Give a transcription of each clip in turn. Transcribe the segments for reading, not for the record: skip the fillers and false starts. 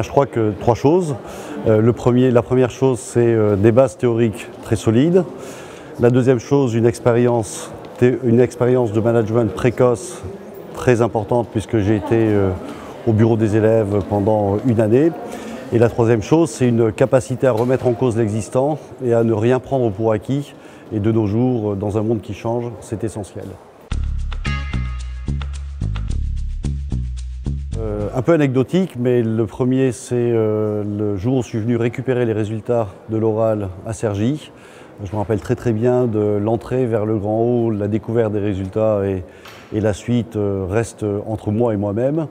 Je crois que trois choses. La première chose, c'est des bases théoriques très solides. La deuxième chose, une expérience de management précoce très importante puisque j'ai été au bureau des élèves pendant une année. Et la troisième chose, c'est une capacité à remettre en cause l'existant et à ne rien prendre pour acquis. Et de nos jours, dans un monde qui change, c'est essentiel. Un peu anecdotique, mais le premier, c'est le jour où je suis venu récupérer les résultats de l'oral à Cergy. Je me rappelle très bien de l'entrée vers le grand hall, la découverte des résultats et la suite reste entre moi et moi-même.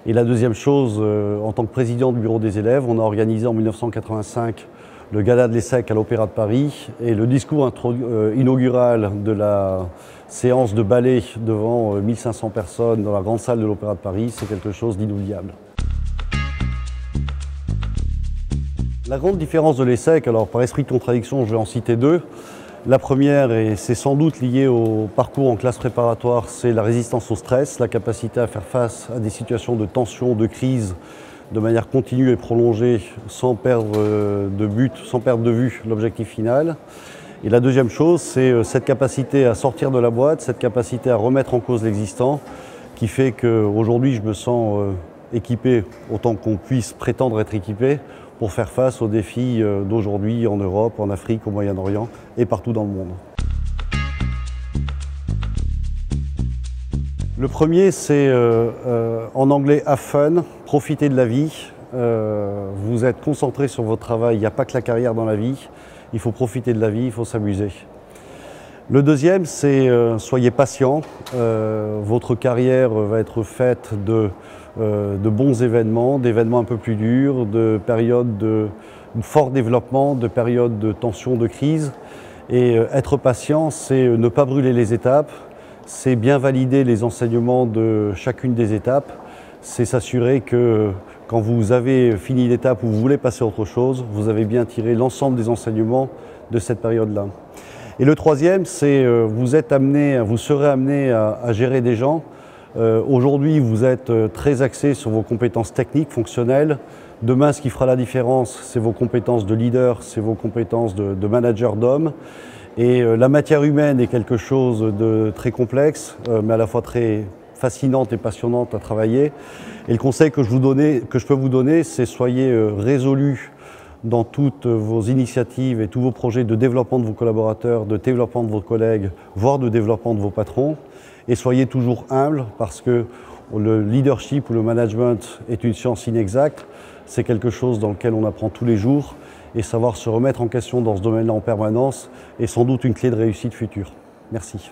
Et la deuxième chose, en tant que président du bureau des élèves, on a organisé en 1985 le gala de l'ESSEC à l'Opéra de Paris et le discours inaugural de la séance de ballet devant 1500 personnes dans la grande salle de l'Opéra de Paris, c'est quelque chose d'inoubliable. La grande différence de l'ESSEC, alors par esprit de contradiction, je vais en citer deux. La première, et c'est sans doute lié au parcours en classe préparatoire, c'est la résistance au stress, la capacité à faire face à des situations de tension, de crise, de manière continue et prolongée, sans perdre de vue l'objectif final. Et la deuxième chose, c'est cette capacité à sortir de la boîte, cette capacité à remettre en cause l'existant, qui fait qu'aujourd'hui je me sens équipé autant qu'on puisse prétendre être équipé pour faire face aux défis d'aujourd'hui en Europe, en Afrique, au Moyen-Orient et partout dans le monde. Le premier, c'est en anglais « have fun », profiter de la vie. Vous êtes concentré sur votre travail, il n'y a pas que la carrière dans la vie. Il faut profiter de la vie, il faut s'amuser. Le deuxième, c'est soyez patient. Votre carrière va être faite de bons événements, d'événements un peu plus durs, de périodes de fort développement, de périodes de tension, de crise. Et être patient, c'est ne pas brûler les étapes, c'est bien valider les enseignements de chacune des étapes, c'est s'assurer que quand vous avez fini l'étape où vous voulez passer à autre chose, vous avez bien tiré l'ensemble des enseignements de cette période-là. Et le troisième, c'est vous serez amené à gérer des gens. Aujourd'hui, vous êtes très axé sur vos compétences techniques, fonctionnelles. Demain, ce qui fera la différence, c'est vos compétences de leader, c'est vos compétences de manager d'hommes. Et la matière humaine est quelque chose de très complexe, mais à la fois très fascinante et passionnante à travailler. Et le conseil que je peux vous donner, c'est soyez résolus dans toutes vos initiatives et tous vos projets de développement de vos collaborateurs, de développement de vos collègues, voire de développement de vos patrons. Et soyez toujours humbles parce que le leadership ou le management est une science inexacte. C'est quelque chose dans lequel on apprend tous les jours. Et savoir se remettre en question dans ce domaine-là en permanence est sans doute une clé de réussite future. Merci.